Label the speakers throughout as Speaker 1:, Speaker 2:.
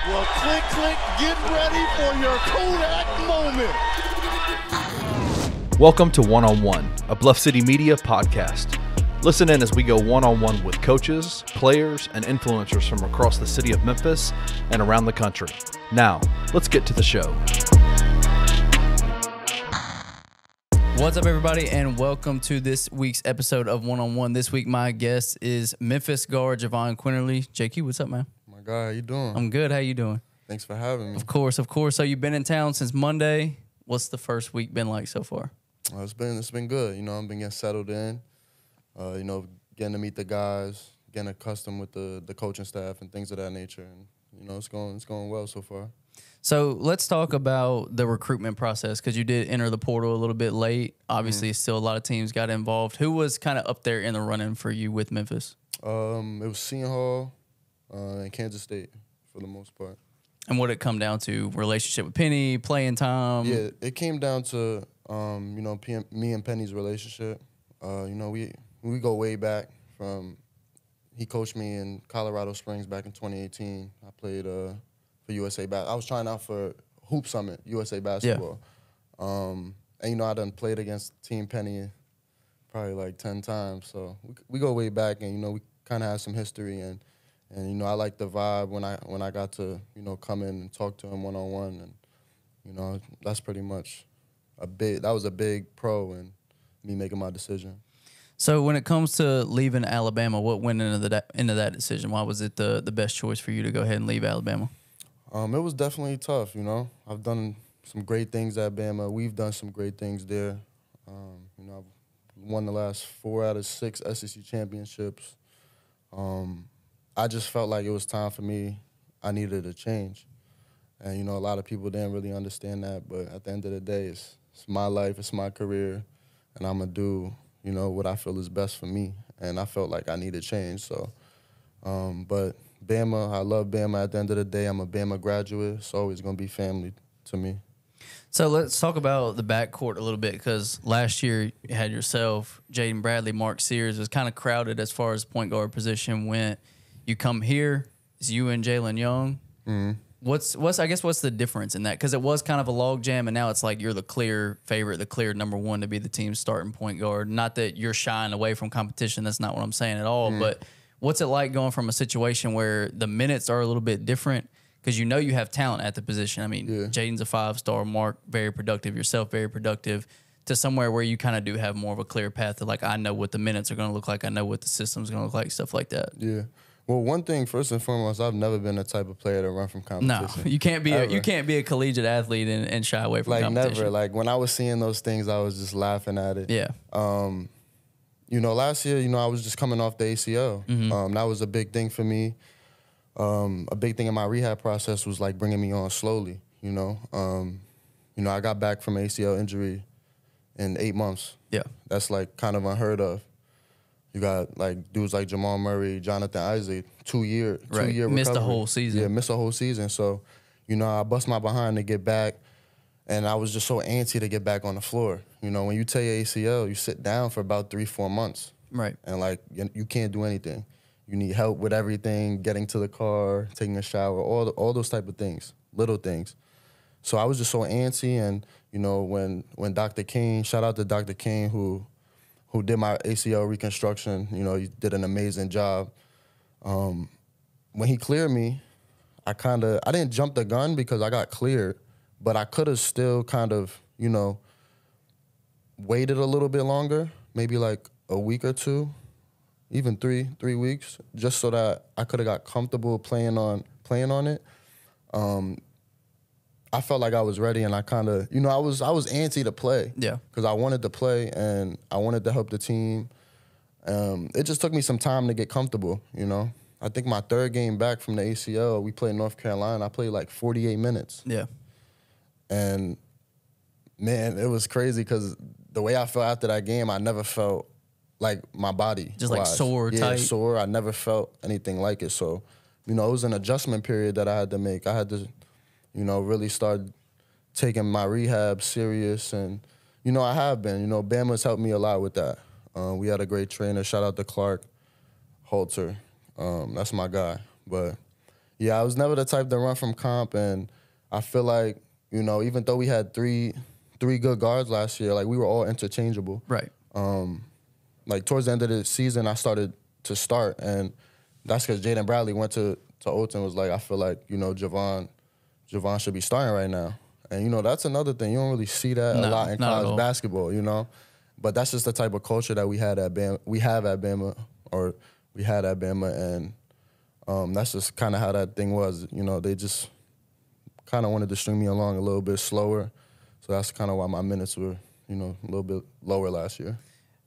Speaker 1: Well, click, click, get ready for your Kodak moment.
Speaker 2: Welcome to One-on-One, a Bluff City Media podcast. Listen in as we go one-on-one with coaches, players, and influencers from across the city of Memphis and around the country. Now, let's get to the show.
Speaker 3: What's up, everybody, and welcome to this week's episode of One-on-One. This week, my guest is Memphis guard Jahvon Quinerly. JQ, what's up, man?
Speaker 4: My guy, how you doing?
Speaker 3: I'm good. How you doing?
Speaker 4: Thanks for having me.
Speaker 3: Of course. So you've been in town since Monday. What's the first week been like so far?
Speaker 4: It's been good. I've been getting settled in. Getting to meet the guys, getting accustomed with the coaching staff and things of that nature. And it's going well so far.
Speaker 3: So let's talk about the recruitment process, because you did enter the portal a little bit late. Obviously, still a lot of teams got involved. Who was kind of up there in the running for you with Memphis?
Speaker 4: It was Seton Hall and Kansas State for the most part.
Speaker 3: And what did it come down to? Relationship with Penny, playing time?
Speaker 4: Yeah, it came down to me and Penny's relationship. We go way back from. He coached me in Colorado Springs back in 2018. I played for USA Basketball. I was trying out for Hoop Summit, USA Basketball. Yeah. I done played against Team Penny probably like 10 times. So we go way back, and we kind of have some history, and I like the vibe when I got to come in and talk to him one-on-one, and that's pretty much that was a big pro in me making my decision.
Speaker 3: So when it comes to leaving Alabama, what went into that decision? Why was it the best choice for you to go ahead and leave Alabama?
Speaker 4: It was definitely tough, I've done some great things at Bama. We've done some great things there. I've won the last 4 out of 6 SEC championships. I just felt like it was time for me. I needed a change. And, a lot of people didn't really understand that. But at the end of the day, it's my life, it's my career, and I'm going to do what I feel is best for me. And I felt like I needed change. So, but Bama, I love Bama. At the end of the day, I'm a Bama graduate. It's always going to be family to me.
Speaker 3: So let's talk about the backcourt a little bit, because last year you had yourself, Jaden Bradley, Mark Sears. It was kind of crowded as far as point guard position went. You come here, it's you and Jalen Young. Mm-hmm. What's the difference in that? Because it was kind of a log jam, and now it's like you're the clear favorite, the clear number one to be the team's starting point guard. Not that you're shying away from competition. That's not what I'm saying at all. Mm-hmm. But what's it like going from a situation where the minutes are a little bit different, because you have talent at the position? I mean, Jaden's a 5-star, Mark, very productive, yourself, very productive, to somewhere where you kind of do have more of a clear path to, like, I know what the minutes are going to look like, I know what the system's going to look like, stuff like that.
Speaker 4: Yeah. Well, one thing, first and foremost, I've never been the type of player to run from competition.
Speaker 3: No, you can't be a collegiate athlete and shy away from competition.
Speaker 4: Never. Like, when I was seeing those things, I was just laughing at it.
Speaker 3: Yeah.
Speaker 4: Last year, I was just coming off the ACL. Mm-hmm. That was a big thing for me. A big thing in my rehab process was like bringing me on slowly. I got back from ACL injury in 8 months. Yeah, that's like kind of unheard of. You got like dudes like Jamal Murray, Jonathan Isaac, 2 year recovery.
Speaker 3: Missed the whole season.
Speaker 4: Yeah, missed the whole season. So, I bust my behind to get back, and I was just so antsy to get back on the floor. When you tear your ACL, you sit down for about 3-4 months. Right. And like you can't do anything. You need help with everything, getting to the car, taking a shower, all those type of things, little things. So I was just so antsy, and when Dr. King, shout out to Dr. King who did my ACL reconstruction, he did an amazing job. When he cleared me, I didn't jump the gun because I got cleared, but I could have still kind of, waited a little bit longer, maybe like a week or two, even three weeks, just so that I could have got comfortable playing on it. I felt like I was ready, and I kind of, I was antsy to play. Yeah. Because I wanted to play, and I wanted to help the team. It just took me some time to get comfortable, I think my 3rd game back from the ACL, we played North Carolina. I played like 48 minutes. Yeah. And, man, it was crazy because the way I felt after that game, I never felt like my body.
Speaker 3: Just like sore, tight?
Speaker 4: Yeah, sore. I never felt anything like it. So, it was an adjustment period that I had to make. I had to really start taking my rehab serious. And, I have been. Bama's helped me a lot with that. We had a great trainer. Shout out to Clark Halter. That's my guy. But, Yeah, I was never the type to run from comp, and I feel like, you know, even though we had three good guards last year, like we were all interchangeable.
Speaker 3: Right.
Speaker 4: Like towards the end of the season, I started to start, and that's because Jaden Bradley went to Oates and was like, I feel like, you know, Jahvon should be starting right now. And, you know, that's another thing. You don't really see that a lot in college basketball, you know. But that's just the type of culture that we had at Bama. We had at Bama, and that's just kind of how that thing was. You know, they just kind of wanted to string me along a little bit slower. So that's kind of why my minutes were, you know, a little bit lower last year.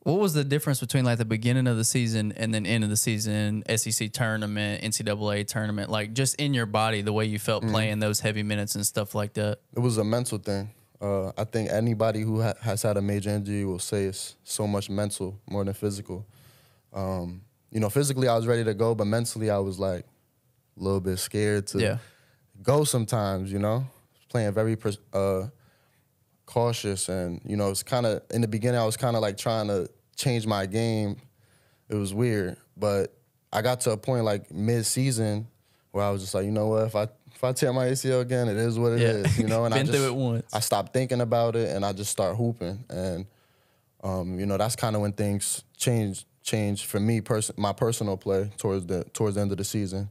Speaker 3: What was the difference between like the beginning of the season and then end of the season, SEC tournament, NCAA tournament, like just in your body, the way you felt playing those heavy minutes and stuff like that?
Speaker 4: It was a mental thing. I think anybody who has had a major injury will say it's so much mental more than physical. You know, physically I was ready to go, but mentally I was like a little bit scared to go sometimes, you know. Playing very cautious, and, you know, it's kind of, in the beginning I was kind of like trying to change my game. It was weird, but I got to a point like mid-season where I was just like, you know what, if I tear my ACL again, it is what it is, you know. And
Speaker 3: Been through it once.
Speaker 4: I stopped thinking about it, and I just start hooping, and you know, that's kind of when things changed for me, my personal play towards the end of the season.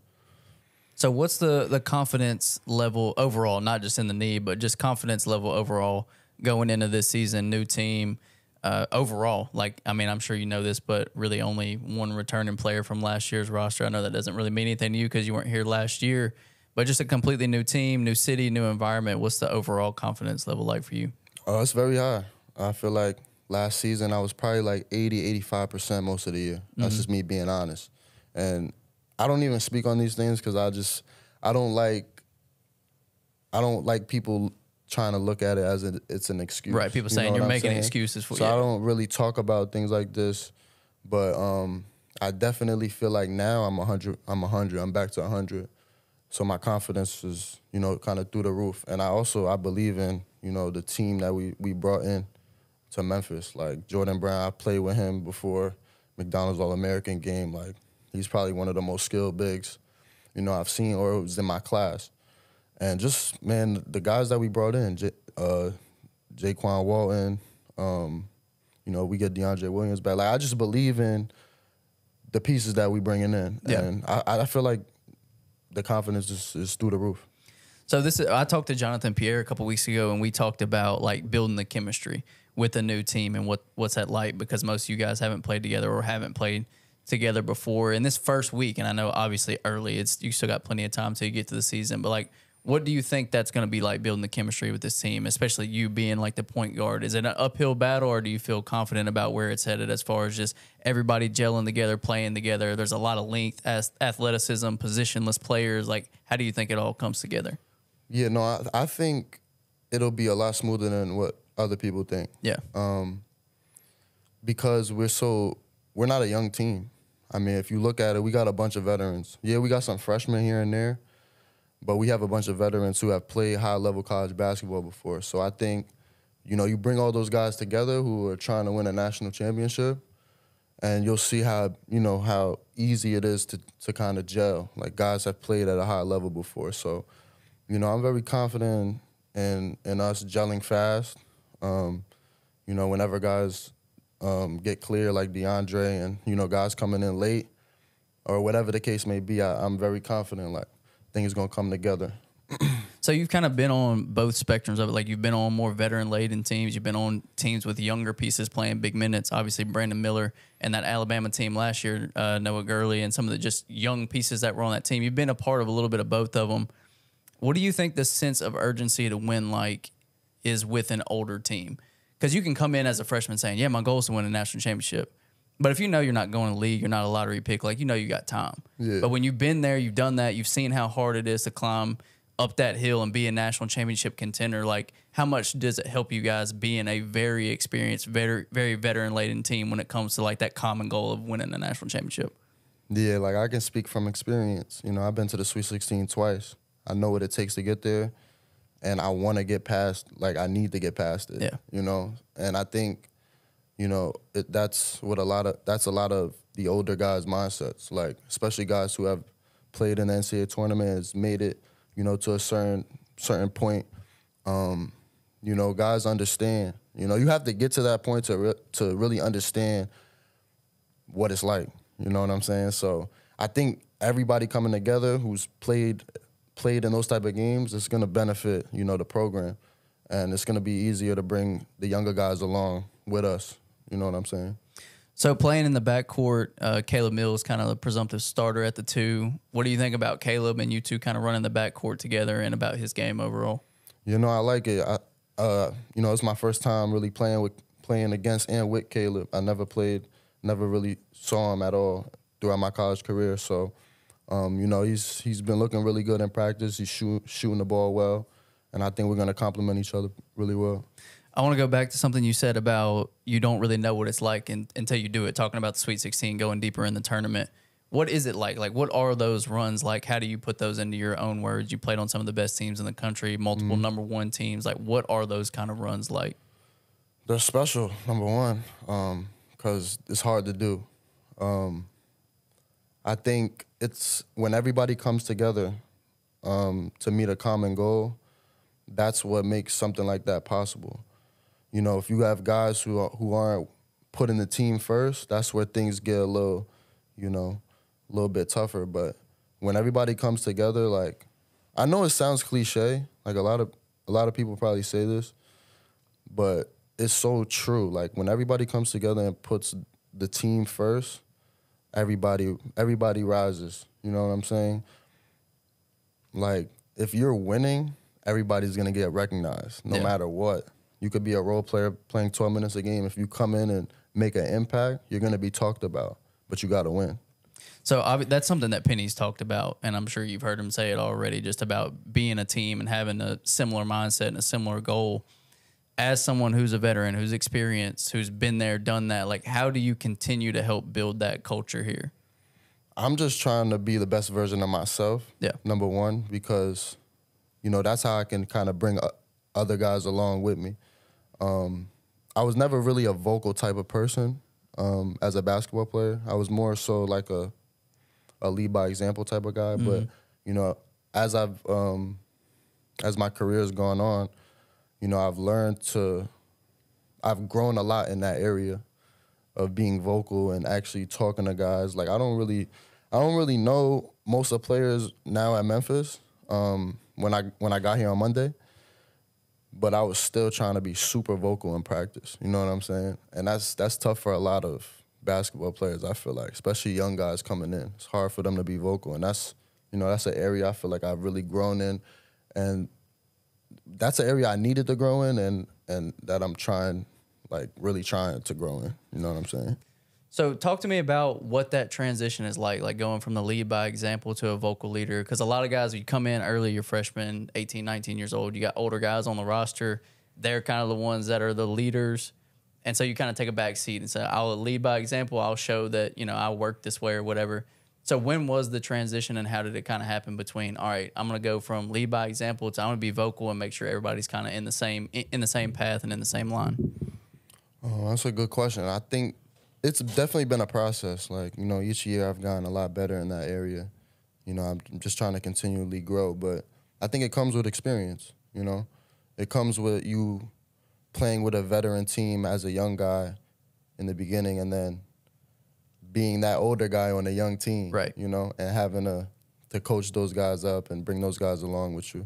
Speaker 3: So what's the confidence level overall, not just in the knee, but just confidence level overall going into this season, new team, overall? Like, I mean, I'm sure you know this, but really only one returning player from last year's roster. I know that doesn't really mean anything to you because you weren't here last year, but just a completely new team, new city, new environment. What's the overall confidence level like for you?
Speaker 4: It's very high. I feel like last season I was probably like 80-85% most of the year. That's just me being honest. And I don't even speak on these things because I don't like people trying to look at it as it's an excuse.
Speaker 3: Right, people saying you're making excuses for you.
Speaker 4: So I don't really talk about things like this, but I definitely feel like now I'm 100. I'm back to 100. So my confidence is, you know, kind of through the roof. And I believe in, you know, the team that we brought in to Memphis. Like Jordan Brown, I played with him before McDonald's All-American game. Like, he's probably one of the most skilled bigs, you know, I've seen or was in my class. And just, man, the guys that we brought in, Jaquan Walton, you know, we get DeAndre Williams back. Like, I just believe in the pieces that we bringing in. Yeah. And I feel like the confidence is through the roof.
Speaker 3: So I talked to Jonathan Pierre a couple weeks ago, and we talked about like building the chemistry with a new team and what's that like, because most of you guys haven't played together or haven't played together before in this first week. And I know obviously early, you still got plenty of time till you get to the season, but like, what do you think that's going to be like building the chemistry with this team, especially you being like the point guard? Is it an uphill battle, or do you feel confident about where it's headed as far as just everybody gelling together, playing together? There's a lot of length, athleticism, positionless players. Like, how do you think it all comes together?
Speaker 4: Yeah, no, I think it'll be a lot smoother than what other people think.
Speaker 3: Yeah.
Speaker 4: Because we're not a young team. I mean, if you look at it, we got a bunch of veterans. Yeah, we got some freshmen here and there, but we have a bunch of veterans who have played high-level college basketball before. So I think, you know, you bring all those guys together who are trying to win a national championship, and you'll see how easy it is to kind of gel. Like, guys have played at a high level before. So, you know, I'm very confident in us gelling fast. You know, whenever guys get clear, like DeAndre, and, you know, guys coming in late or whatever the case may be, I'm very confident, like, things going to come together.
Speaker 3: So you've kind of been on both spectrums of it. Like, you've been on more veteran-laden teams. You've been on teams with younger pieces playing big minutes. Obviously, Brandon Miller and that Alabama team last year, Noah Gurley, and some of the just young pieces that were on that team. You've been a part of a little bit of both of them. What do you think the sense of urgency to win, like, is with an older team? Because you can come in as a freshman saying, yeah, my goal is to win a national championship. But if you know you're not going to the league, you're not a lottery pick, like, you know you got time. Yeah. But when you've been there, you've done that, you've seen how hard it is to climb up that hill and be a national championship contender, like, how much does it help you guys being a very experienced, very, very veteran-laden team when it comes to, like, that common goal of winning a national championship?
Speaker 4: Yeah, like, I can speak from experience. You know, I've been to the Sweet 16 twice. I know what it takes to get there, and I want to get past, like, I need to get past it. Yeah. You know, and I think, you know, that's a lot of the older guys' mindsets, like, especially guys who have played in the NCAA tournament, has made it, to a certain point. Guys understand. You have to get to that point to really understand what it's like. You know what I'm saying? So I think everybody coming together who's played in those type of games is going to benefit, the program. And it's going to be easier to bring the younger guys along with us. You know what I'm saying?
Speaker 3: So playing in the backcourt, Caleb Mills kind of the presumptive starter at the 2. What do you think about Caleb and you two kind of running the backcourt together and about his game overall?
Speaker 4: I like it. It's my first time really playing against and with Caleb. I never really saw him at all throughout my college career. So, he's been looking really good in practice. He's shooting the ball well, and I think we're going to complement each other really well.
Speaker 3: I want to go back to something you said about you don't really know what it's like until you do it, talking about the Sweet 16, going deeper in the tournament. What is it like? Like, what are those runs like? How do you put those into your own words? You played on some of the best teams in the country, multiple number 1 teams. Like, what are those kind of runs like?
Speaker 4: They're special, number one, because it's hard to do. I think it's when everybody comes together to meet a common goal, that's what makes something like that possible. If you have guys who aren't putting the team first, that's where things get a little bit tougher. But when everybody comes together, like, I know it sounds cliche, like a lot of people probably say this, but it's so true. Like, when everybody comes together and puts the team first, everybody rises. You know what I'm saying? Like, if you're winning, everybody's gonna get recognized no matter what. You could be a role player playing 12 minutes a game. If you come in and make an impact, you're gonna be talked about, but you gotta win.
Speaker 3: So that's something that Penny's talked about, and I'm sure you've heard him say it already, just about being a team and having a similar mindset and a similar goal. As someone who's a veteran, who's experienced, who's been there, done that, like, how do you continue to help build that culture here?
Speaker 4: I'm just trying to be the best version of myself, number one, because, that's how I can kind of bring other guys along with me. I was never really a vocal type of person as a basketball player. I was more so like a lead by example type of guy. But, as my career has gone on, I've grown a lot in that area of being vocal and actually talking to guys. Like, I don't really know most of the players now at Memphis when I got here on Monday, but I was still trying to be super vocal in practice. You know what I'm saying? And that's tough for a lot of basketball players, I feel like, especially young guys coming in. It's hard for them to be vocal, and that's an area I feel like I've really grown in, and that's an area I needed to grow in, and that I'm really trying to grow in. You know what I'm saying?
Speaker 3: So talk to me about what that transition is like going from the lead by example to a vocal leader. Because a lot of guys, you come in early, you're freshman, 18, 19 years old, you got older guys on the roster. They're kind of the ones that are the leaders. And so you kind of take a back seat and say, I'll lead by example. I'll show that, I work this way or whatever. So when was the transition and how did it kind of happen between, all right, I'm going to go from lead by example to I'm going to be vocal and make sure everybody's kind of in the same path and in the same line?
Speaker 4: Oh, that's a good question. I think it's definitely been a process. Like, each year I've gotten a lot better in that area. I'm just trying to continually grow. But I think it comes with experience, It comes with you playing with a veteran team as a young guy in the beginning and then being that older guy on a young team,
Speaker 3: right?
Speaker 4: And having to coach those guys up and bring those guys along with you.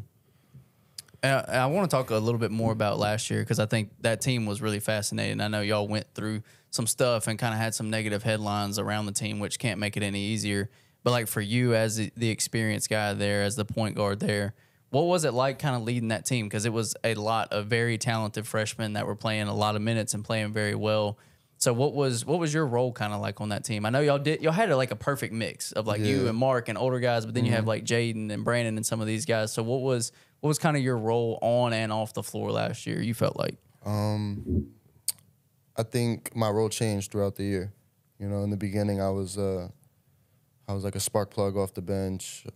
Speaker 3: I want to talk a little bit more about last year because I think that team was really fascinating. I know y'all went through some stuff and kind of had some negative headlines around the team, which can't make it any easier. But like for you as the experienced guy there, as the point guard there, what was it like kind of leading that team? Because it was a lot of very talented freshmen that were playing a lot of minutes and playing very well. So what was your role kind of like on that team? I know y'all had like a perfect mix of like you and Mark and older guys, but then you have like Jaden and Brandon and some of these guys. So what was kind of your role on and off the floor last year, you felt like?
Speaker 4: I think my role changed throughout the year. In the beginning I was like a spark plug off the bench.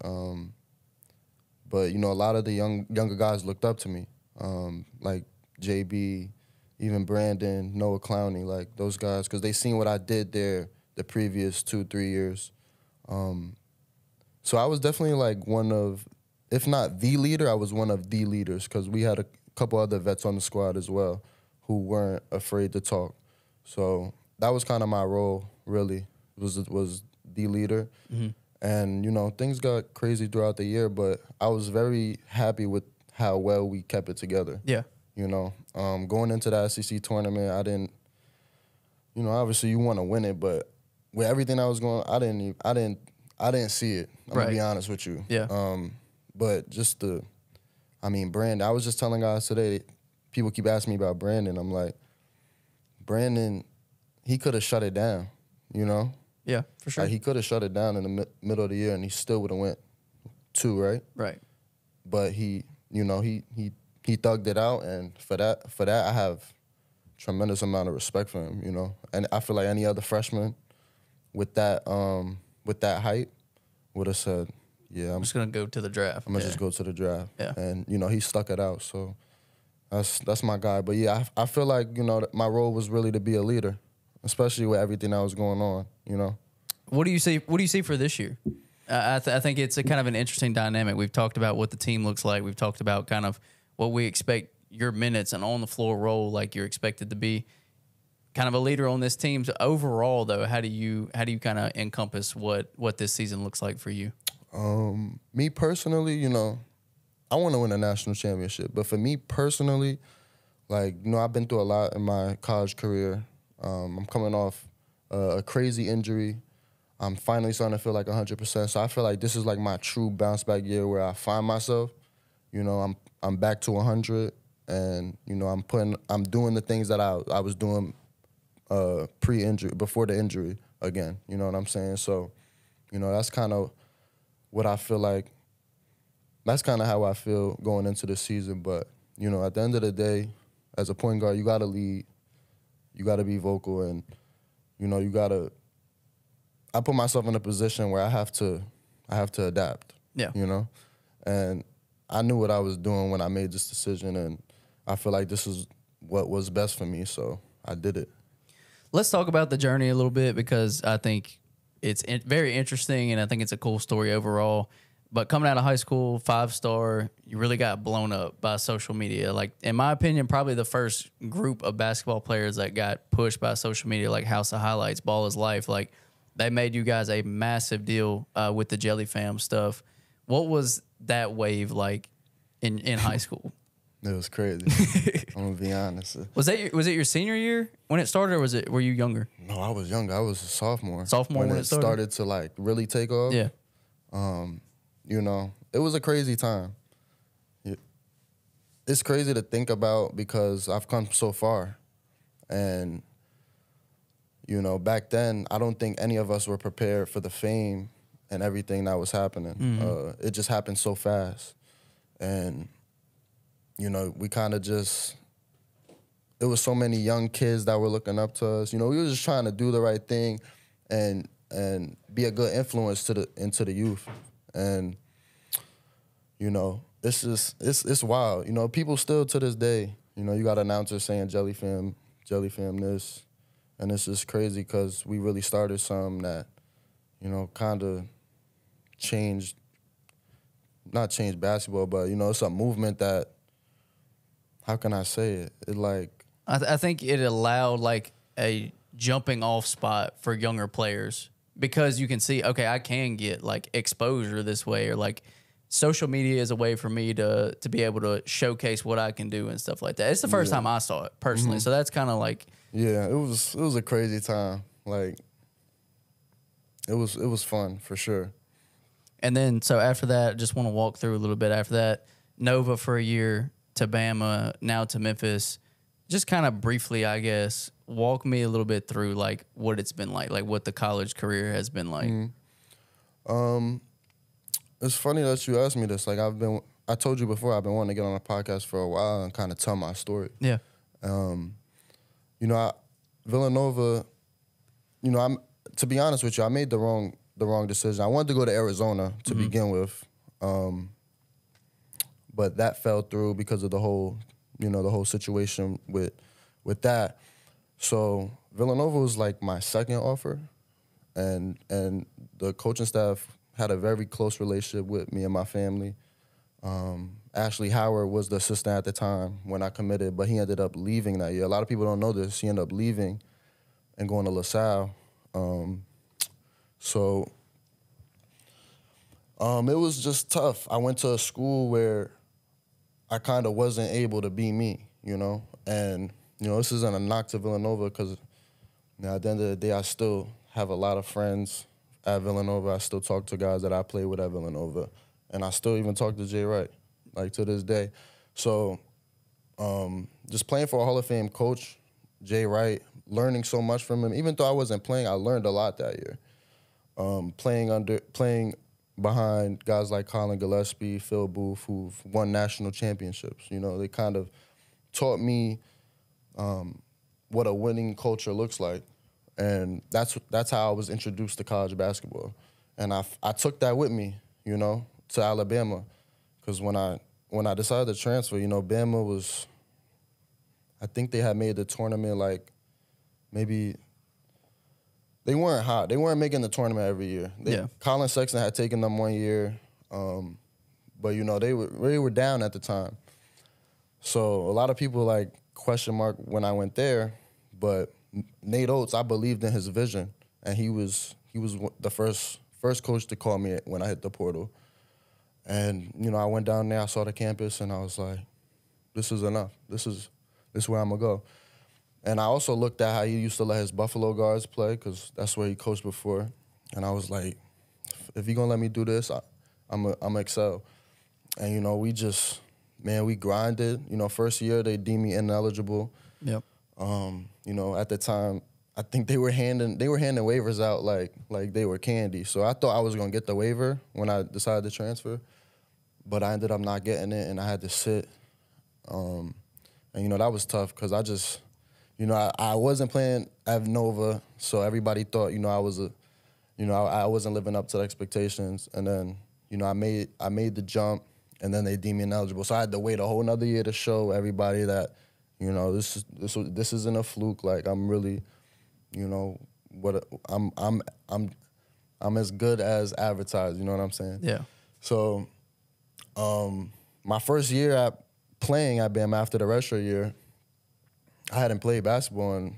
Speaker 4: But a lot of the younger guys looked up to me. Like JB, even Brandon, Noah Clowney, like those guys, because they seen what I did there the previous 2-3 years. So I was definitely like one of, if not the leader, I was one of the leaders because we had a couple other vets on the squad as well who weren't afraid to talk. So that was kind of my role, really, was the leader. Mm-hmm. And, you know, things got crazy throughout the year, but I was very happy with how well we kept it together.
Speaker 3: Yeah.
Speaker 4: You know, going into the SEC tournament, I didn't, you know, obviously you want to win it, but with everything that was going on, I didn't see it. I'm going to be honest with you.
Speaker 3: Yeah.
Speaker 4: But just Brandon, I was just telling guys today, people keep asking me about Brandon. I'm like, Brandon, he could have shut it down, you know?
Speaker 3: Yeah, for sure.
Speaker 4: Like, he could have shut it down in the middle of the year and he still would have went 2, right?
Speaker 3: Right.
Speaker 4: But he, you know, he thugged it out, and for that I have tremendous amount of respect for him, you know? And I feel like any other freshman with that height would have said, yeah,
Speaker 3: I'm just gonna go to the draft.
Speaker 4: I'm gonna just go to the draft.
Speaker 3: Yeah.
Speaker 4: And, you know, he stuck it out. So that's my guy. But yeah, I feel like, you know, my role was really to be a leader, especially with everything that was going on, you know.
Speaker 3: What do you see for this year? I think it's a kind of an interesting dynamic. We've talked about what the team looks like. We've talked about kind of what we expect your minutes and on the floor role like you're expected to be. Kind of a leader on this team. So overall, though, how do you kind of encompass what this season looks like for you?
Speaker 4: Me personally, you know, I want to win a national championship. But for me personally, like, you know, I've been through a lot in my college career. I'm coming off a crazy injury. I'm finally starting to feel like 100%. So I feel like this is like my true bounce back year where I find myself. You know, I'm back to 100, and you know, I'm doing the things that I was doing pre-injury, before the injury again. You know what I'm saying? So, you know, that's kind of what I feel like. That's kind of how I feel going into the season. But, you know, at the end of the day, as a point guard, you got to lead. You got to be vocal, and, you know, you got to – I put myself in a position where I have to adapt.
Speaker 3: Yeah.
Speaker 4: You know? And I knew what I was doing when I made this decision, and I feel like this is what was best for me, so I did it.
Speaker 3: Let's talk about the journey a little bit, because I think it's very interesting, and I think it's a cool story overall. But coming out of high school, 5-star, you really got blown up by social media. Like, in my opinion, probably the first group of basketball players that got pushed by social media, like House of Highlights, Ball is Life. Like, they made you guys a massive deal with the Jelly Fam stuff. What was that wave like in high school?
Speaker 4: It was crazy. I'm gonna be honest.
Speaker 3: Was it your senior year when it started, or were you younger?
Speaker 4: No, I was younger. I was a sophomore.
Speaker 3: Sophomore when it
Speaker 4: started to like really take off.
Speaker 3: Yeah.
Speaker 4: You know, it was a crazy time. It's crazy to think about because I've come so far, and you know, back then I don't think any of us were prepared for the fame and everything that was happening. Mm-hmm. It just happened so fast, and you know, we kind of just, it was so many young kids that were looking up to us. You know, we were just trying to do the right thing and be a good influence into the youth. And, you know, it's wild. You know, people still to this day, you know, you got announcers saying Jelly Fam this. And it's just crazy because we really started something that, you know, kind of not changed basketball, but, you know, it's a movement that, how can I say it? It like,
Speaker 3: I think it allowed like a jumping off spot for younger players, because you can see, okay, I can get like exposure this way, or like social media is a way for me to be able to showcase what I can do and stuff like that. It's the first time I saw it personally. Mm-hmm. So that's kind of like,
Speaker 4: yeah, it was a crazy time. Like, it was fun for sure.
Speaker 3: And then, so after that, just want to walk through a little bit after that. Nova for a year, to Bama, now to Memphis. Just kind of briefly, I guess, walk me a little bit through like what it's been like what the college career has been like.
Speaker 4: Mm-hmm. It's funny that you asked me this. Like, I told you before, I've been wanting to get on a podcast for a while and kind of tell my story.
Speaker 3: Yeah.
Speaker 4: You know, Villanova, you know, to be honest with you, I made the wrong decision. I wanted to go to Arizona to begin with. But that fell through because of the whole situation with that. So Villanova was like my second offer, and the coaching staff had a very close relationship with me and my family. Ashley Howard was the assistant at the time when I committed, but he ended up leaving that year. A lot of people don't know this. He ended up leaving and going to LaSalle. It was just tough. I went to a school where I kind of wasn't able to be me, you know? And, you know, this isn't a knock to Villanova because, you know, at the end of the day, I still have a lot of friends at Villanova. I still talk to guys that I play with at Villanova. And I still even talk to Jay Wright, like, to this day. So just playing for a Hall of Fame coach, Jay Wright, learning so much from him. Even though I wasn't playing, I learned a lot that year. Playing behind guys like Colin Gillespie, Phil Booth, who've won national championships. You know, they kind of taught me what a winning culture looks like. And that's how I was introduced to college basketball. And I took that with me, you know, to Alabama, because when I decided to transfer, you know, Bama was, I think they had made the tournament like maybe, they weren't hot. They weren't making the tournament every year. Colin Sexton had taken them one year, but you know they were down at the time. So a lot of people like question mark when I went there, but Nate Oates, I believed in his vision, and he was the first coach to call me when I hit the portal. And, you know, I went down there, I saw the campus, and I was like, this is enough. This is where I'm going to go. And I also looked at how he used to let his Buffalo guards play, because that's where he coached before. And I was like, if you're going to let me do this, I'm excel. And, you know, we grinded. You know, first year, they deemed me ineligible.
Speaker 3: Yep.
Speaker 4: You know, at the time, I think they were handing waivers out like they were candy. So I thought I was going to get the waiver when I decided to transfer. But I ended up not getting it, and I had to sit. And, you know, that was tough because I just, you know, I wasn't playing at Nova, so everybody thought, you know, I wasn't living up to the expectations. And then, you know, I made the jump, and then they deemed me ineligible. So I had to wait a whole nother year to show everybody that, you know, this isn't a fluke. Like, I'm really, you know, I'm as good as advertised. You know what I'm saying?
Speaker 3: Yeah.
Speaker 4: So, my first year at playing at Bama after the redshirt year, I hadn't played basketball in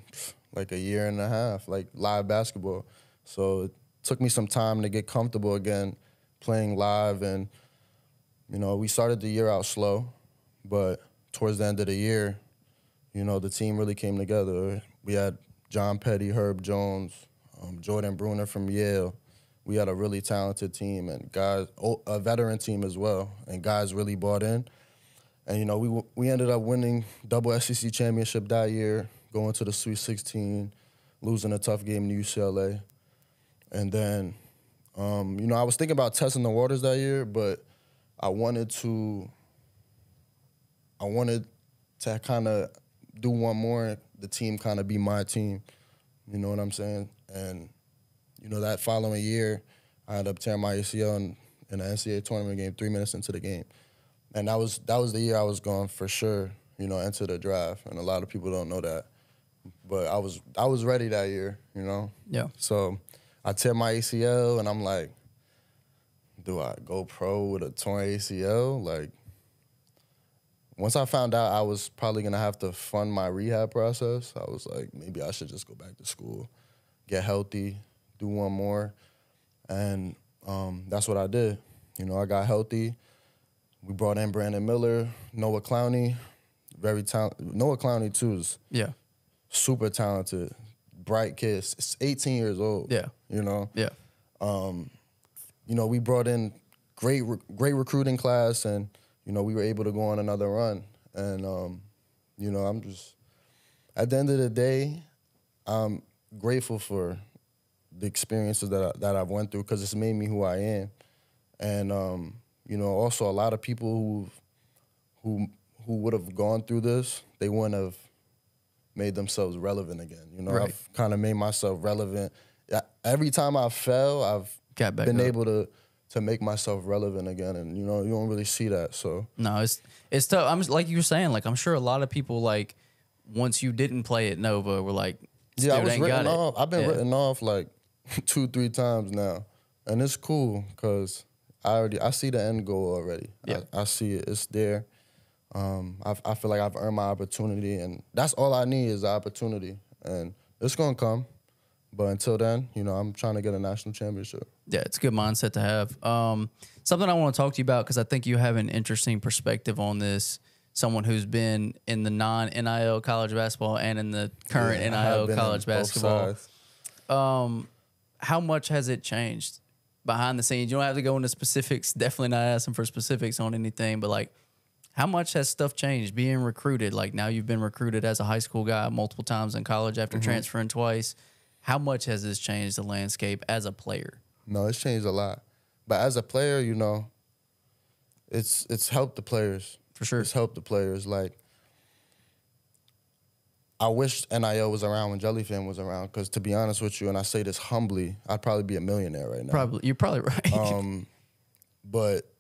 Speaker 4: like a year and a half, like live basketball. So it took me some time to get comfortable again playing live. And, you know, we started the year out slow, but towards the end of the year, you know, the team really came together. We had John Petty, Herb Jones, Jordan Bruner from Yale. We had a really talented team and guys, a veteran team as well, and guys really bought in. And, you know, we ended up winning double SEC championship that year, going to the Sweet 16, losing a tough game to UCLA. And then, you know, I was thinking about testing the waters that year, but I wanted to kind of do one more, the team kind of be my team. You know what I'm saying? And, you know, that following year, I ended up tearing my ACL in an NCAA tournament game 3 minutes into the game. And that was the year I was going for sure, you know, into the draft. And a lot of people don't know that. But I was ready that year, you know?
Speaker 3: Yeah.
Speaker 4: So I tear my ACL, and I'm like, do I go pro with a torn ACL? Like, once I found out I was probably going to have to fund my rehab process, I was like, maybe I should just go back to school, get healthy, do one more. And that's what I did. You know, I got healthy. We brought in Brandon Miller, Noah Clowney, very talented. Noah Clowney, too, is super talented, bright kid. 18 years old. Yeah. You know?
Speaker 3: Yeah.
Speaker 4: You know, we brought in great recruiting class, and, you know, we were able to go on another run. And, you know, I'm just, at the end of the day, I'm grateful for the experiences that I've went through because it's made me who I am. And, you know, also a lot of people who would have gone through this, they wouldn't have made themselves relevant again. You know, right. I've kind of made myself relevant. Every time I fell, I've been able to make myself relevant again, and you know, you don't really see that. So
Speaker 3: no, it's tough. I'm like you were saying, like I'm sure a lot of people like once you didn't play at Nova were like,
Speaker 4: yeah, I was written off. I've been written off like 2-3 times now. and it's cool because I see the end goal already.
Speaker 3: Yeah.
Speaker 4: I see it. It's there. I feel like I've earned my opportunity, and that's all I need is the opportunity, and it's gonna come. But until then, I'm trying to get a national championship.
Speaker 3: Yeah, it's a good mindset to have. Something I want to talk to you about because I think you have an interesting perspective on this. Someone who's been in the non-NIL college basketball and in the current NIL college basketball. How much has it changed behind the scenes? You don't have to go into specifics. Definitely not asking for specifics on anything, but like, how much has stuff changed being recruited? Like now you've been recruited as a high school guy multiple times in college after transferring twice. How much has this changed the landscape as a player?
Speaker 4: No, it's changed a lot. But as a player, it's helped the players.
Speaker 3: For sure.
Speaker 4: It's helped the players. Like, I wish NIL was around when Jellyfin was around because, to be honest with you, and I say this humbly, I'd probably be a millionaire right now.
Speaker 3: You're probably right.
Speaker 4: But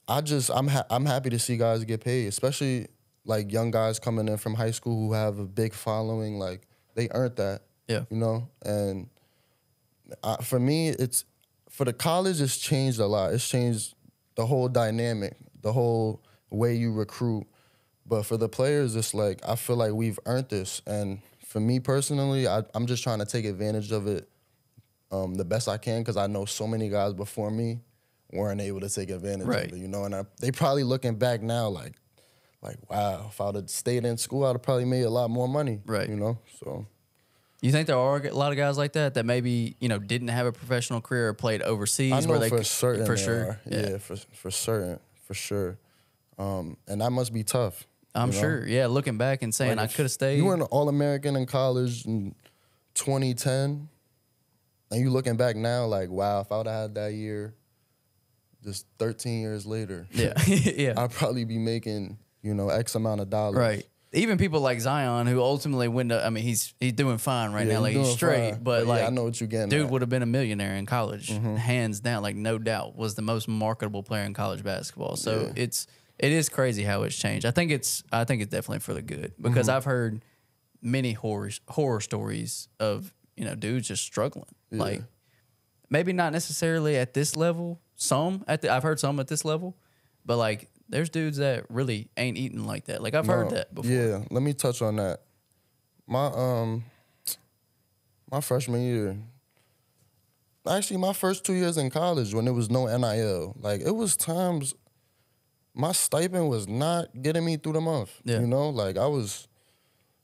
Speaker 4: I'm happy to see guys get paid, especially like young guys coming in from high school who have a big following. Like, they earned that.
Speaker 3: Yeah.
Speaker 4: And for me, for the college, it's changed a lot. It's changed the whole dynamic, the whole way you recruit. But for the players, it's like, I feel like we've earned this. And for me personally, I'm just trying to take advantage of it the best I can because I know so many guys before me weren't able to take advantage of it, And they probably looking back now like, wow, if I would have stayed in school, I would have probably made a lot more money,
Speaker 3: right?
Speaker 4: So.
Speaker 3: You think there are a lot of guys like that maybe, didn't have a professional career or played overseas?
Speaker 4: I know
Speaker 3: where they
Speaker 4: for certain
Speaker 3: for
Speaker 4: they
Speaker 3: sure.
Speaker 4: are. Yeah, for certain, for sure. And that must be tough.
Speaker 3: I'm sure. Yeah, looking back and saying I could have stayed.
Speaker 4: You were an All-American in college in 2010, and you looking back now like, wow, if I would have had that year, just 13 years later,
Speaker 3: yeah,
Speaker 4: I'd probably be making, X amount of dollars.
Speaker 3: Right. Even people like Zion, who ultimately went to, he's doing fine right now. Like, he's straight.
Speaker 4: Fine.
Speaker 3: But like,
Speaker 4: I know what you're getting
Speaker 3: dude
Speaker 4: at.
Speaker 3: would have been a millionaire in college, hands down. Like, no doubt, was the most marketable player in college basketball. So it is crazy how it's changed. I think it's definitely for the good because I've heard many horror stories of dudes just struggling.
Speaker 4: Yeah.
Speaker 3: Like, maybe not necessarily at this level. I've heard some at this level, but like, there's dudes that really ain't eating like that. Like, I've heard that before.
Speaker 4: Yeah, let me touch on that. My freshman year, actually my first 2 years in college when there was no NIL, like it was times my stipend was not getting me through the month.
Speaker 3: Yeah.
Speaker 4: Like I was,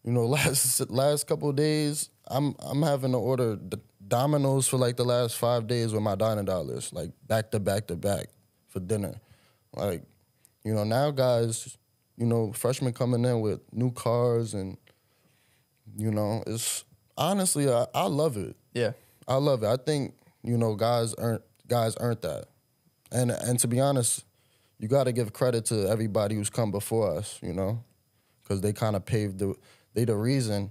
Speaker 4: last couple of days, I'm having to order the Domino's for like the last 5 days with my dining dollars, like back to back to back for dinner. Like, now guys, freshmen coming in with new cars and, it's honestly, I love it.
Speaker 3: Yeah.
Speaker 4: I love it. I think, guys earned that. And to be honest, you got to give credit to everybody who's come before us, because they kind of paved they the reason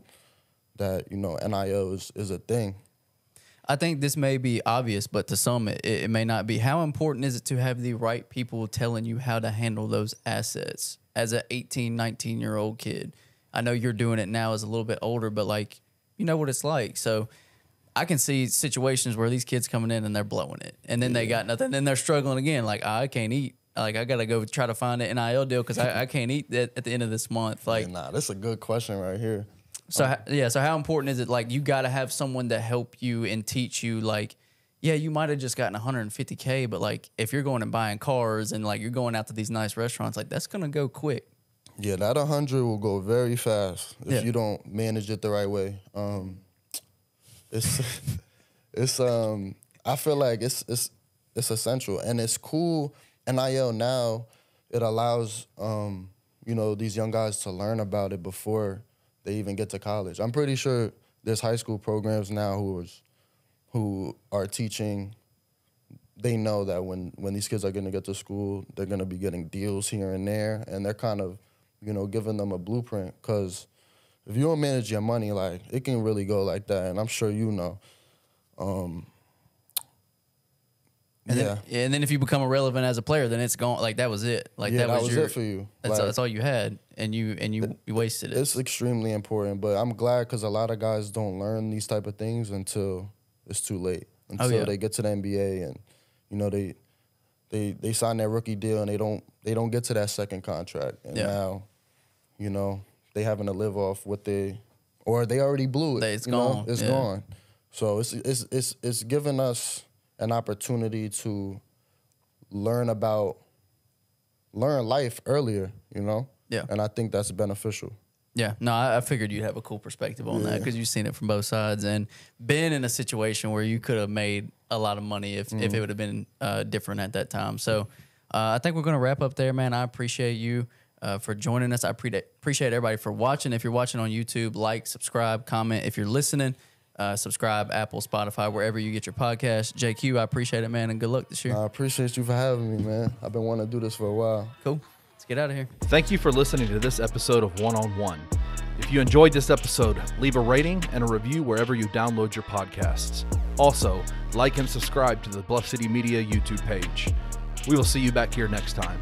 Speaker 4: that, NIL is a thing.
Speaker 3: I think this may be obvious, but to some it may not be. How important is it to have the right people telling you how to handle those assets as an 18, 19-year-old kid? I know you're doing it now as a little bit older, but like, you know what it's like. So I can see situations where these kids coming in and they're blowing it, and then they got nothing, and they're struggling again. Like, I can't eat. Like, I got to go try to find an NIL deal because I can't eat that at the end of this month. Like,
Speaker 4: that's a good question right here.
Speaker 3: So how important is it? Like, you got to have someone to help you and teach you. Like, yeah, you might have just gotten $150K, but like, if you're going and buying cars and like you're going out to these nice restaurants, like that's gonna go quick.
Speaker 4: Yeah, that 100 will go very fast if you don't manage it the right way. I feel like it's essential and it's cool. NIL now, it allows these young guys to learn about it before they even get to college. I'm pretty sure there's high school programs now who are teaching. They know that when these kids are going to get to school, they're going to be getting deals here and there, and they're kind of, giving them a blueprint. Because if you don't manage your money, like, it can really go like that, and I'm sure you know.
Speaker 3: And then if you become irrelevant as a player, then it's gone. Like, that was it. Like,
Speaker 4: that was it for you.
Speaker 3: That's all you had, and you wasted it.
Speaker 4: It's extremely important, but I'm glad because a lot of guys don't learn these type of things until it's too late. until they get to the NBA and, you know, they sign their rookie deal and they don't get to that second contract. And now, you know, they having to live off what they already blew it.
Speaker 3: It's gone.
Speaker 4: It's gone. So it's given us an opportunity to learn life earlier, you know?
Speaker 3: Yeah.
Speaker 4: And I think that's beneficial.
Speaker 3: Yeah. No, I figured you'd have a cool perspective on that because you've seen it from both sides and been in a situation where you could have made a lot of money if it would have been different at that time. So I think we're going to wrap up there, man. I appreciate you for joining us. I appreciate everybody for watching. If you're watching on YouTube, like, subscribe, comment. If you're listening, subscribe, Apple, Spotify, wherever you get your podcast. JQ, I appreciate it, man, and good luck this year.
Speaker 4: I appreciate you for having me, man. I've been wanting to do this for a while.
Speaker 3: Cool. Let's get out of here.
Speaker 2: Thank you for listening to this episode of One on One. If you enjoyed this episode, leave a rating and a review wherever you download your podcasts. Also, like and subscribe to the Bluff City Media YouTube page. We will see you back here next time.